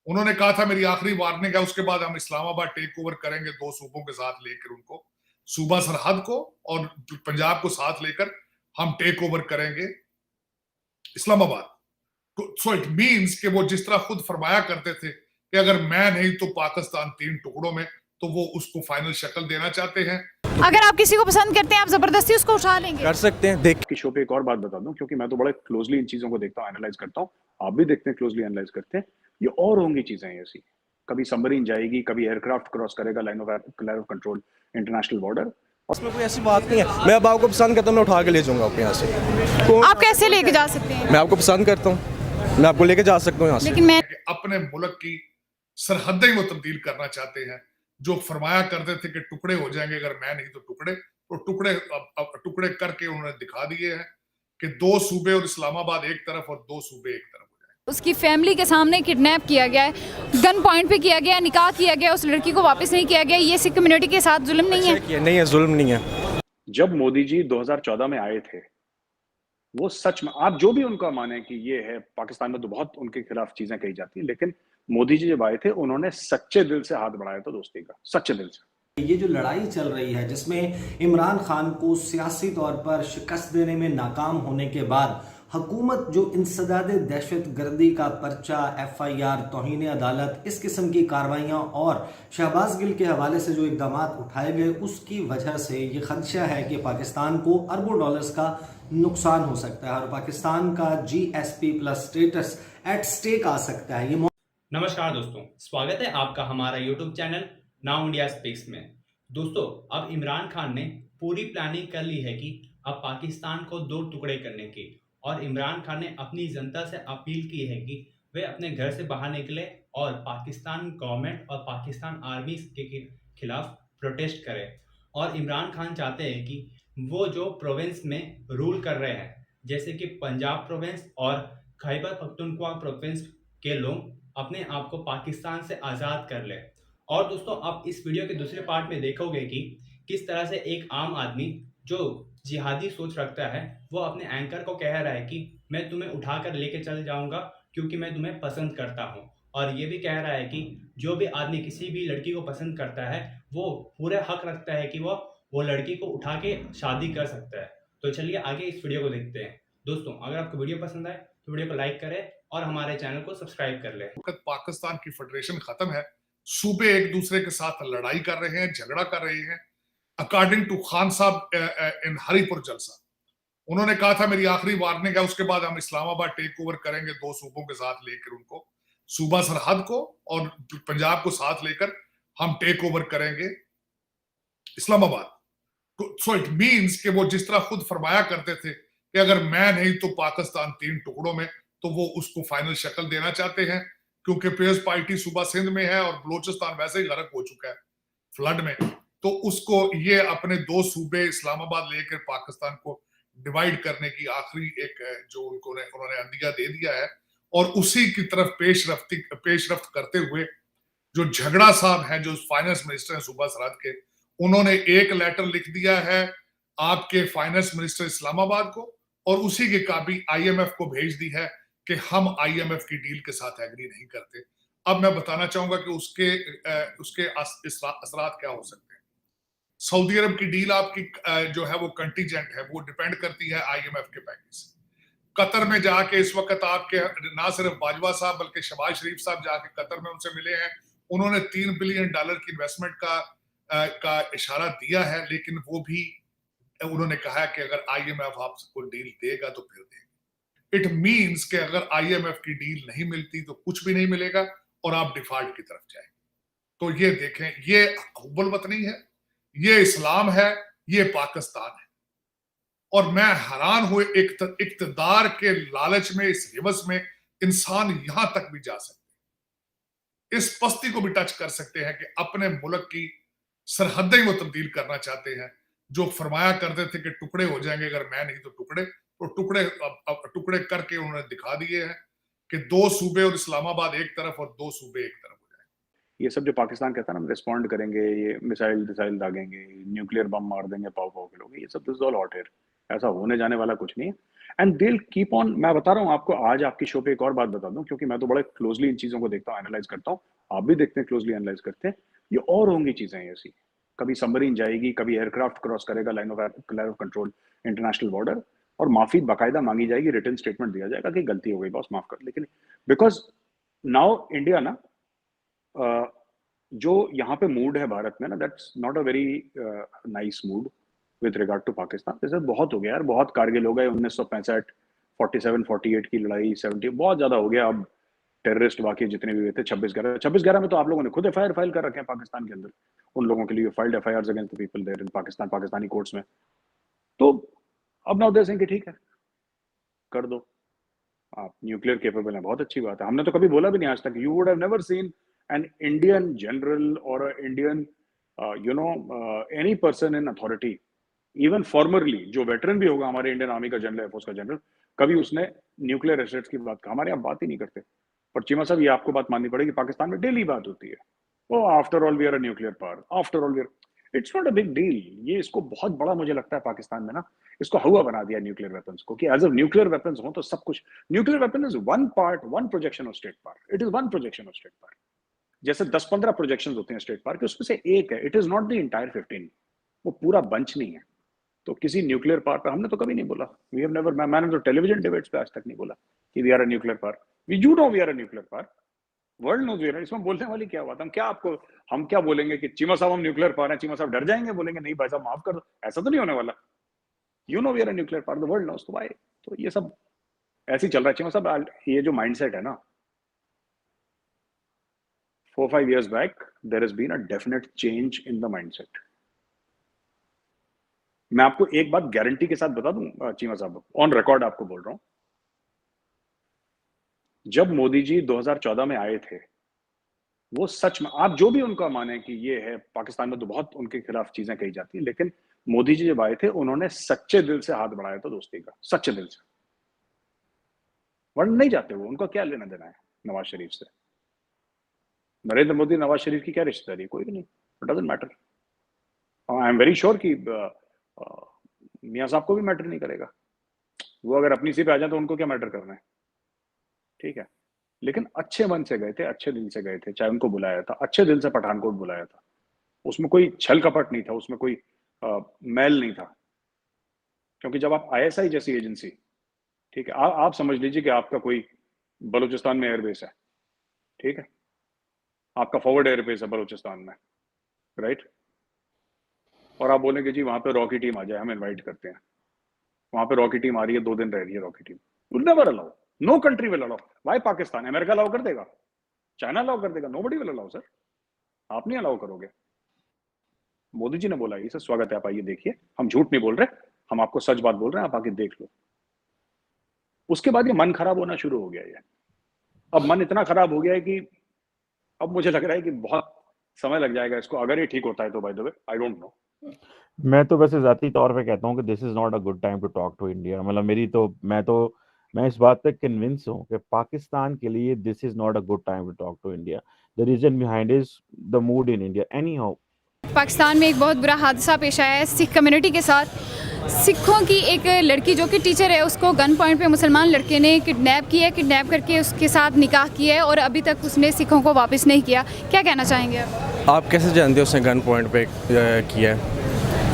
उन्होंने कहा था मेरी आखिरी वार्निंग है, उसके बाद हम इस्लामाबाद टेक ओवर करेंगे, दो सूबों के साथ लेकर उनको, सूबा सरहद को और पंजाब को साथ लेकर हम टेक ओवर करेंगे इस्लामाबाद। सो इट मीन्स कि वो जिस तरह खुद फरमाया करते थे कि अगर मैं नहीं तो पाकिस्तान 3 टुकड़ों में, तो वो उसको फाइनल शक्ल देना चाहते हैं। अगर आप किसी को पसंद करते हैं, आप जबरदस्ती उसको उठा लेंगे? कर सकते हैं। देख की शो पे एक और बात बता दूं, क्योंकि मैं तो बड़े क्लोजली इन चीजों को देखता हूँ, एनालाइज करता हूँ, आप भी देखते हैं, क्लोजली एनालाइज करते हैं। ये और होंगी चीजें ऐसी, कभी सबमरीन जाएगी, कभी एयरक्राफ्ट क्रॉस करेगा line of control, international border. उसमें कोई ऐसी बात नहीं है। मैं अब आपको पसंद करता हूँ, मैं उठा के ले जाऊंगा आपके यहाँ से। आप कैसे लेके जा सकते हैं? मैं आपको पसंद करता हूँ, मैं आपको लेके जा सकता हूँ यहाँ से। लेकिन मैं अपने मुल्क की सरहदें वो तब्दील करना चाहते हैं, जो फरमाया करते थे कि टुकड़े हो जाएंगे अगर मैं नहीं तो टुकड़े, तो टुकड़े करके उन्होंने दिखा दिए हैं कि 2 सूबे और इस्लामाबाद एक तरफ और 2 सूबे एक तरफ हो जाए। उसकी फैमिली के सामने किडनैप किया गया है, गन पॉइंट पे किया गया है, निकाह किया गया, उस लड़की को वापस नहीं किया गया। ये सिख कम्युनिटी के साथ जुल्म नहीं है? नहीं है, जुल्म नहीं है। जब मोदी जी 2014 में आए थे, वो सच में, आप जो भी उनका माने कि ये है, पाकिस्तान में तो बहुत उनके खिलाफ चीजें कही जाती है, लेकिन मोदी जी जब आए थे, उन्होंने सच्चे दिल से हाथ बढ़ाया था दोस्ती का, सच्चे दिल से। ये जो लड़ाई चल रही है, जिसमें इमरान खान को सियासी तौर पर शिकस्त देने में नाकाम होने के बाद हुकूमत जो इंसदाद दहशत गर्दी का पर्चा, FIR, तौहीन अदालत, इस किस्म की कार्रवाइयाँ और शहबाज गिल के हवाले से जो इकदाम उठाए गए, उसकी वजह से ये खदशा है कि पाकिस्तान को अरबों डॉलर्स का नुकसान हो सकता है और पाकिस्तान का GSP+ स्टेटस एट स्टेक आ सकता है। ये नमस्कार दोस्तों, स्वागत है आपका हमारा YouTube channel now India speaks में। दोस्तों, अब इमरान खान ने पूरी प्लानिंग कर ली है कि अब पाकिस्तान को 2 टुकड़े करने की, और इमरान खान ने अपनी जनता से अपील की है कि वे अपने घर से बाहर निकले और पाकिस्तान गवर्नमेंट और पाकिस्तान आर्मी के खिलाफ प्रोटेस्ट करें। और इमरान खान चाहते हैं कि वो जो प्रोविंस में रूल कर रहे हैं, जैसे कि पंजाब प्रोविंस और खैबर पख्तूनख्वा प्रोविंस के लोग अपने आप को पाकिस्तान से आज़ाद कर ले। और दोस्तों, आप इस वीडियो के दूसरे पार्ट में देखोगे कि किस तरह से एक आम आदमी जो जिहादी सोच रखता है, वो अपने एंकर को कह रहा है कि मैं तुम्हें उठाकर लेके चल जाऊंगा क्योंकि मैं तुम्हें पसंद करता हूं। और ये भी कह रहा है कि जो भी आदमी किसी भी लड़की को पसंद करता है, वो पूरे हक रखता है कि वो लड़की को उठा के शादी कर सकता है। तो चलिए आगे इस वीडियो को देखते हैं। दोस्तों, अगर आपको वीडियो पसंद आए तो वीडियो को लाइक करें और हमारे चैनल को सब्सक्राइब कर ले। पाकिस्तान की फेडरेशन खत्म है, सूबे एक दूसरे के साथ लड़ाई कर रहे हैं, झगड़ा कर रहे हैं। अकॉर्डिंग टू खान साहब इन हरीपुर जलसा, उन्होंने कहा था मेरी आखिरी वार्निंग है, उसके बाद हम इस्लामाबाद टेक ओवर करेंगे, 2 सूबों के साथ लेकर उनको, सूबा सरहद को और पंजाब को साथ लेकर हम टेक ओवर करेंगे इस्लामाबाद। सो इट मीन्स कि वो जिस तरह खुद फरमाया करते थे कि अगर मैं नहीं तो पाकिस्तान 3 टुकड़ों में, तो वो उसको फाइनल शक्ल देना चाहते हैं। क्योंकि पीपल्स पार्टी सूबा सिंध में है और बलोचिस्तान वैसे ही गर्क हो चुका है फ्लड में, तो उसको ये अपने 2 सूबे इस्लामाबाद लेकर पाकिस्तान को डिवाइड करने की आखिरी एक जो उन्होंने अंदिया दे दिया है। और उसी की तरफ पेशरफ्त करते हुए जो झगड़ा साहब हैं, जो फाइनेंस मिनिस्टर हैं सूबा सरहद के, उन्होंने एक लेटर लिख दिया है आपके फाइनेंस मिनिस्टर इस्लामाबाद को, और उसी की कॉपी IMF को भेज दी है कि हम IMF की डील के साथ एग्री नहीं करते। अब मैं बताना चाहूंगा कि उसके असरात क्या हो सकते हैं। सऊदी अरब की डील आपकी जो है वो कंटीजेंट है, वो डिपेंड करती है IMF के पैकेज से। कतर में जाके इस वक्त आपके ना सिर्फ बाजवा साहब बल्कि शहबाज शरीफ साहब जाके कतर में उनसे मिले हैं। उन्होंने $3 बिलियन की इन्वेस्टमेंट का इशारा दिया है, लेकिन वो भी उन्होंने कहा है कि अगर IMF आपको डील देगा तो फिर देगा। इट मीन्स कि अगर IMF की डील नहीं मिलती तो कुछ भी नहीं मिलेगा और आप डिफॉल्ट की तरफ जाएंगे। तो ये देखें, ये हुब्बुल वतनी है, ये इस्लाम है, ये पाकिस्तान है। और मैं हैरान हुए इक्तदार के लालच में, इस हिवस में इंसान यहां तक भी जा सकते हैं, इस पस्ती को भी टच कर सकते हैं कि अपने मुल्क की सरहदें वो तब्दील करना चाहते हैं, जो फरमाया करते थे कि टुकड़े हो जाएंगे अगर मैं नहीं तो टुकड़े, तो टुकड़े करके उन्होंने दिखा दिए हैं कि 2 सूबे और इस्लामाबाद एक तरफ और 2 सूबे एक तरफ हो जाए। ये सब जो पाकिस्तान कहता है ना, हम रिस्पॉन्ड करेंगे, ये मिसाइल दागेंगे, न्यूक्लियर बम मार देंगे, पाव के लोग, ये सब दिस ऑल हॉट एयर, ऐसा होने जाने वाला कुछ नहीं है। And they will keep on. मैं बता रहा हूँ आपको, आज आपकी शो पे एक और बात बता दूं, क्योंकि मैं तो बड़े क्लोजली इन चीजों को देखता हूँ, एनालाइज करता हूँ, आप भी देखते हैं, क्लोजली एनालाइज करते हैं। ये और होंगी चीजें ऐसी, कभी सबमरीन जाएगी, कभी एयरक्राफ्ट क्रॉस करेगा line of control international border, और माफी बाकायदा मांगी जाएगी, रिटर्न स्टेटमेंट दिया जाएगा कि गलती हो गई बॉस, माफ कर। लेकिन बिकॉज नाउ इंडिया ना, जो यहाँ पे मूड है भारत में ना, that's not a very nice mood with regard to Pakistan. जैसे बहुत हो गया यार, बहुत कारगिल हो गए, 1965, 47, 48 की लड़ाई, 70 बहुत ज्यादा हो गया। अब टेररिस्ट बाकी जितने भी हुए थे, 26/11 में तो आप लोगों ने खुद एफआईआर फाइल कर रखे हैं पाकिस्तान के अंदर, उन लोगों के लिए filed FIR against the people there in Pakistan, Pakistani courts में। तो अब नाउ दे सिंह कि ठीक है कर दो, आप न्यूक्लियर केपेबल हैं, बहुत अच्छी बात है। हमने तो कभी बोला भी नहीं आज तक, you would have never seen an Indian general और Indian any person in authority, even formerly, जो वेटरन भी होगा हमारे इंडियन आर्मी का जनरल, एयरफोर्स का जनरल, कभी उसने न्यूक्लियर एसेट्स की बात, हमारे यहाँ बात ही नहीं करते। पर चीमा साहब, ये आपको बात माननी पड़ेगी, पाकिस्तान में डेली बात होती है, oh after all we are a nuclear power, after all we are, it's not a big deal. ये इसको बहुत बड़ा मुझे लगता है पाकिस्तान में ना, इसको हवा बना दिया न्यूक्लियर वेपन्स को, कि एज ऑफ न्यूक्लियर वेपन्स हो तो सब कुछ, nuclear weapon is one part, one projection of state power, it is one projection of state power. जैसे 10-15 प्रोजेक्शन होते हैं स्टेट पावर के, उसमें से एक है, it is not the entire 15, वो पूरा बंच नहीं है। तो किसी न्यूक्लियर पावर पर हमने तो कभी नहीं बोला, वी हैव नेवर, मैंने तो टेलीविजन डिबेट्स पे आज तक नहीं बोला कि we are a nuclear power, we you know we are a nuclear power, world knows we are. इसमें बोलने वाली क्या बात, हम क्या बोलेंगे कि चीमा साहब हम न्यूक्लियर पावर हैं, चीमा साहब डर जाएंगे, बोलेंगे नहीं भाई साहब माफ कर दो, ऐसा तो नहीं होने वाला। You know we are a nuclear power, the world knows. तो भाई तो ये सब ऐसे ही चल रहा है चीमा साहब। ये जो माइंडसेट है ना, 4-5 years back there has been a definite change in the mindset। मैं आपको एक बात गारंटी के साथ बता दूं चीमा साहब, ऑन रिकॉर्ड आपको बोल रहा हूं, जब मोदी जी 2014 में आए थे, वो सच में, आप जो भी उनका माने कि ये है, पाकिस्तान में तो बहुत उनके खिलाफ चीजें कही जाती हैं, लेकिन मोदी जी जब आए थे, उन्होंने सच्चे दिल से हाथ बढ़ाया था दोस्ती का, सच्चे दिल से, वरना नहीं जाते वो, उनका क्या लेना देना है नवाज शरीफ से। नरेंद्र मोदी नवाज शरीफ की क्या रिश्तेदारी, कोई भी नहीं, it doesn't matter. I am very sure कि मियां साहब को भी मैटर नहीं करेगा, वो अगर अपनी सी पे आ जाए तो उनको क्या मैटर करना है, ठीक है। लेकिन अच्छे मन से गए थे, अच्छे दिल से गए थे, चाहे उनको बुलाया था, अच्छे दिल से पठानकोट बुलाया था, उसमें कोई छल कपट नहीं था, उसमें कोई मैल नहीं था। क्योंकि जब आप ISI जैसी एजेंसी, ठीक है, आप समझ लीजिए कि आपका कोई बलूचिस्तान में एयरबेस है, ठीक है, आपका फॉरवर्ड एयरबेस है बलूचिस्तान में, राइट, और आप बोलेंगे जी वहां पे रॉकी टीम आ जाए, हम इनवाइट करते हैं, वहां पे रॉकी टीम आ रही है, 2 दिन रह रही है रॉकी team, will never allow, no country will allow. Why Pakistan, America allow कर देगा, चाइना अलाउ कर देगा, नोबडी विल अलाउ सर, आप नहीं अलाउ करोगे। मोदी जी ने बोला ये सर स्वागत है, आप आइए देखिए, हम झूठ नहीं बोल रहे, हम आपको सच बात बोल रहे हैं, आप आके देख लो। उसके बाद ये मन खराब होना शुरू हो गया है, अब मन इतना खराब हो गया है कि अब मुझे लग रहा है कि बहुत समय लग जाएगा इसको, अगर ये ठीक होता है तो, by the way I don't know. मैं तो वैसे जाती तौर पे कहता हूँ कि this is not a good time to talk to India. मतलब मैं इस बात पे कन्विंस हूँ कि पाकिस्तान के लिए this is not a good time to talk to India. The reason behind is the mood in India. Anyhow, Pakistan में एक बहुत बुरा हादसा पेश आया है सिख कम्युनिटी के साथ। सिखों की एक लड़की जो कि टीचर है, उसको गन पॉइंट पे मुसलमान लड़के ने किडनैप किया है, किडनैप करके उसके साथ निकाह किया है और अभी तक उसने सिखों को वापस नहीं किया। क्या कहना चाहेंगे आप कैसे जानते हो उसने गन पॉइंट पे किया है?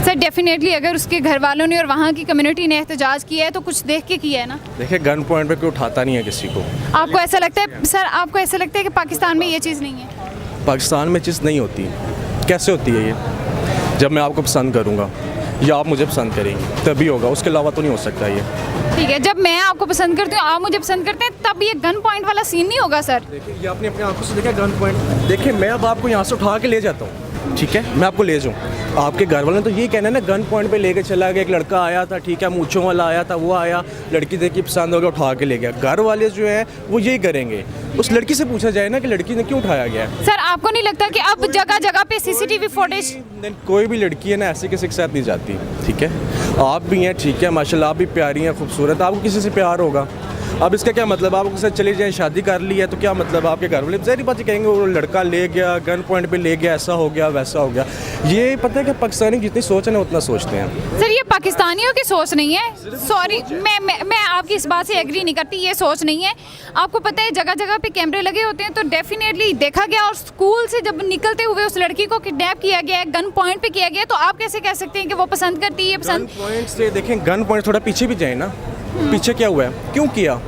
सर डेफिनेटली अगर उसके घर वालों ने और वहाँ की कम्युनिटी ने एहतजाज किया है तो कुछ देख के किया है ना। देखिए गन पॉइंट पे कोई उठाता नहीं है किसी को। आपको ऐसा लगता है सर, आपको ऐसा लगता है कि पाकिस्तान में ये चीज़ नहीं है? पाकिस्तान में चीज़ नहीं होती। कैसे होती है ये? जब मैं आपको पसंद करूँगा या आप मुझे पसंद करेंगी तभी होगा, उसके अलावा तो नहीं हो सकता ये। ठीक है, जब मैं आपको पसंद करती हूँ, आप मुझे पसंद करते हैं, तब ये गन पॉइंट वाला सीन नहीं होगा सर। देखिए ये आपने अपनी आंखों से देखा गन पॉइंट। देखिए मैं अब आपको यहाँ से उठा के ले जाता हूँ, ठीक है, मैं आपको ले जाऊँ, आपके घर वाले ने तो ये कहना है ना गन पॉइंट पे लेके चला गया, एक लड़का आया था, ठीक है, मूंछों वाला आया था, वो आया, लड़की देखी पसंद हो गया, उठा के ले गया। घर वाले जो है वो यही करेंगे। उस लड़की से पूछा जाए ना कि लड़की ने क्यों उठाया गया। सर आपको नहीं लगता कि अब जगह जगह पे CCTV फुटेज? कोई भी लड़की है ना ऐसे किसी के साथ नहीं जाती, ठीक है, आप भी हैं, ठीक है, माशाल्लाह आप भी प्यारी हैं, खूबसूरत, आपको किसी से प्यार होगा। अब इसका क्या मतलब, आप उसके साथ चले जाएं, शादी कर ली है तो क्या मतलब, आपके घर वाले ज़ाहिर बात कहेंगे वो लड़का ले गया, गन पॉइंट पे ले गया, ऐसा हो गया वैसा हो गया। ये पता है कि पाकिस्तानी जितनी सोच है ना उतना सोचते हैं। सर ये पाकिस्तानियों की सोच नहीं है, सॉरी मैं आपकी इस बात से एग्री नहीं करती, ये सोच नहीं है। आपको पता है जगह जगह पे कैमरे लगे होते हैं तो डेफिनेटली देखा गया, और स्कूल से जब निकलते हुए उस लड़की को किडनैप किया गया है, गन पॉइंट पे किया गया है, तो आप कैसे कह सकते हैं कि वो पसंद करती है? गन पॉइंट से देखें, गन पॉइंट थोड़ा पीछे भी जाए ना, पीछे क्या हुआ है, क्यों किया,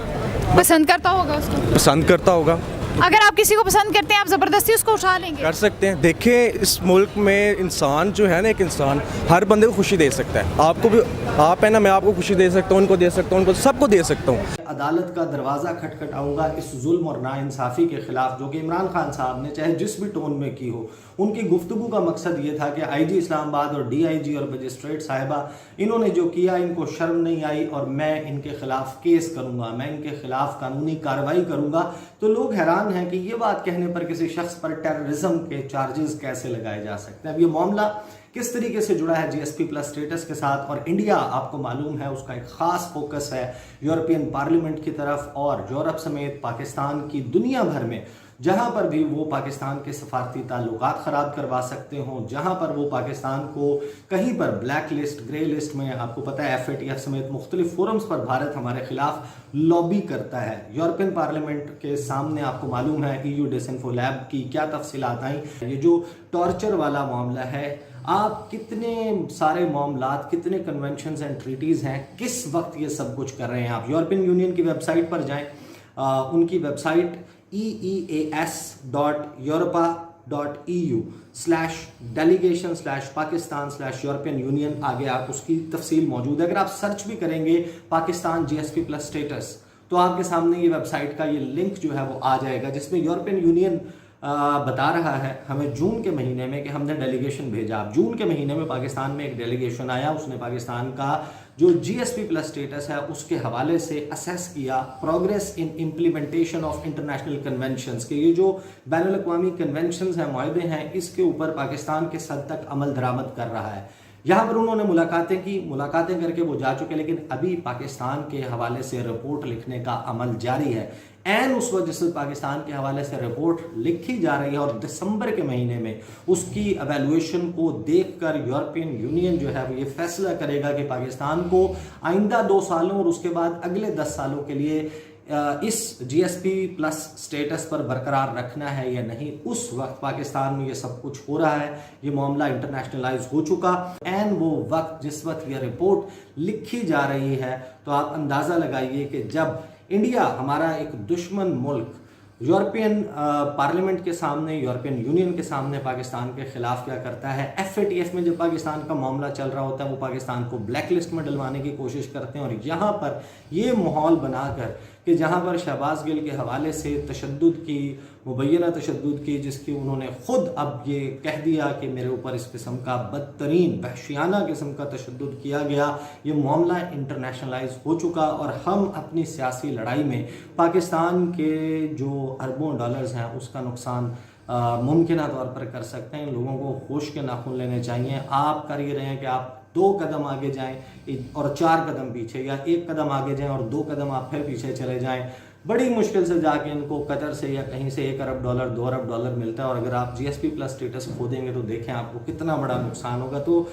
पसंद करता होगा उसको। पसंद करता होगा। अगर आप किसी को पसंद करते हैं आप ज़बरदस्ती उसको उठा लेंगे? कर सकते हैं। देखें इस मुल्क में इंसान जो है ना, एक इंसान हर बंदे को खुशी दे सकता है। आपको भी, आप है ना, मैं आपको खुशी दे सकता हूँ, उनको दे सकता हूँ, उनको सबको दे सकता हूँ। अदालत का दरवाज़ा खटखटाऊंगा इस जुल्म और नाइंसाफ़ी के खिलाफ जो कि इमरान खान साहब ने चाहे जिस भी टोन में की हो। उनकी गुफ्तगू का मकसद ये था कि आईजी इस्लामाबाद और डीआईजी और मजिस्ट्रेट साहिबा इन्होंने जो किया इनको शर्म नहीं आई और मैं इनके खिलाफ केस करूंगा, मैं इनके खिलाफ कानूनी कार्रवाई करूंगा। तो लोग हैरान हैं कि ये बात कहने पर किसी शख्स पर टेररिज्म के चार्जेस कैसे लगाए जा सकते हैं। अब ये मामला किस तरीके से जुड़ा है जीएसपी प्लस स्टेटस के साथ, और इंडिया आपको मालूम है उसका एक खास फोकस है यूरोपियन पार्लियामेंट की तरफ, और यूरोप समेत पाकिस्तान की दुनिया भर में जहां पर भी वो पाकिस्तान के सफारती ताल्लुकात ख़राब करवा सकते हों, जहां पर वो पाकिस्तान को कहीं पर ब्लैक लिस्ट, ग्रे लिस्ट में, आपको पता है FATF समेत मुख्तलिफ फोरम्स पर भारत हमारे खिलाफ लॉबी करता है। यूरोपियन पार्लियामेंट के सामने आपको मालूम है EU डिसइंफो लैब की क्या तफसीलात आई। ये जो टॉर्चर वाला मामला है, आप कितने सारे मामलात, कितने कन्वेंशंस एंड ट्रीटीज़ हैं, किस वक्त ये सब कुछ कर रहे हैं। आप यूरोपियन यूनियन की वेबसाइट पर जाएं, उनकी वेबसाइट eeas.europa.eu/delegation/Pakistan/European Union, आगे आप उसकी तफसील मौजूद है। अगर आप सर्च भी करेंगे पाकिस्तान GSP प्लस स्टेटस तो आपके सामने ये वेबसाइट का ये लिंक जो है वो आ जाएगा, जिसमें यूरोपियन यूनियन बता रहा है हमें जून के महीने में कि हमने डेलीगेशन भेजा। अब जून के महीने में पाकिस्तान में एक डेलीगेशन आया, उसने पाकिस्तान का जो GSP प्लस स्टेटस है उसके हवाले से असेस किया progress in implementation of international conventions के, ये जो बैनुल अक़वामी कन्वेंशंस हैं, मुआहदे हैं, इसके ऊपर पाकिस्तान किस हद तक अमल दरामद कर रहा है। यहाँ पर उन्होंने मुलाकातें की, मुलाकातें करके वो जा चुके, लेकिन अभी पाकिस्तान के हवाले से रिपोर्ट लिखने का अमल जारी है। एन उस वक्त जिस पाकिस्तान के हवाले से रिपोर्ट लिखी जा रही है और दिसंबर के महीने में उसकी एवेल्युएशन को देखकर यूरोपियन यूनियन जो है वो ये फैसला करेगा कि पाकिस्तान को आइंदा 2 सालों और उसके बाद अगले 10 सालों के लिए इस GSP प्लस स्टेटस पर बरकरार रखना है या नहीं। उस वक्त पाकिस्तान में ये सब कुछ हो रहा है, ये मामला इंटरनेशनलाइज हो चुका। एंड वो वक्त जिस वक्त ये रिपोर्ट लिखी जा रही है, तो आप अंदाज़ा लगाइए कि जब इंडिया, हमारा एक दुश्मन मुल्क, यूरोपियन पार्लियामेंट के सामने, यूरोपियन यूनियन के सामने पाकिस्तान के खिलाफ क्या करता है। FATF में जब पाकिस्तान का मामला चल रहा होता है वो पाकिस्तान को ब्लैक लिस्ट में डलवाने की कोशिश करते हैं, और यहाँ पर ये माहौल बनाकर कि जहाँ पर शहबाज गिल के हवाले से तशद्दुद की, मुबैना तशद्दुद की, जिसकी उन्होंने ख़ुद अब ये कह दिया कि मेरे ऊपर इस किस्म का बदतरीन वहशियाना किस्म का तशद्दुद किया गया, ये मामला इंटरनेशनलाइज हो चुका। और हम अपनी सियासी लड़ाई में पाकिस्तान के जो अरबों डॉलर्स हैं उसका नुकसान मुमकिन तौर पर कर सकते हैं। लोगों को होश के नाखून लेने चाहिए। आप कर ये रहे हैं कि आप 2 कदम आगे जाएं और 4 कदम पीछे, या 1 कदम आगे जाएं और 2 कदम आप फिर पीछे चले जाएं। बड़ी मुश्किल से जाके इनको कतर से या कहीं से 1 अरब डॉलर, 2 अरब डॉलर मिलता है, और अगर आप GSP प्लस स्टेटस खो देंगे तो देखें आपको कितना बड़ा नुकसान होगा। तो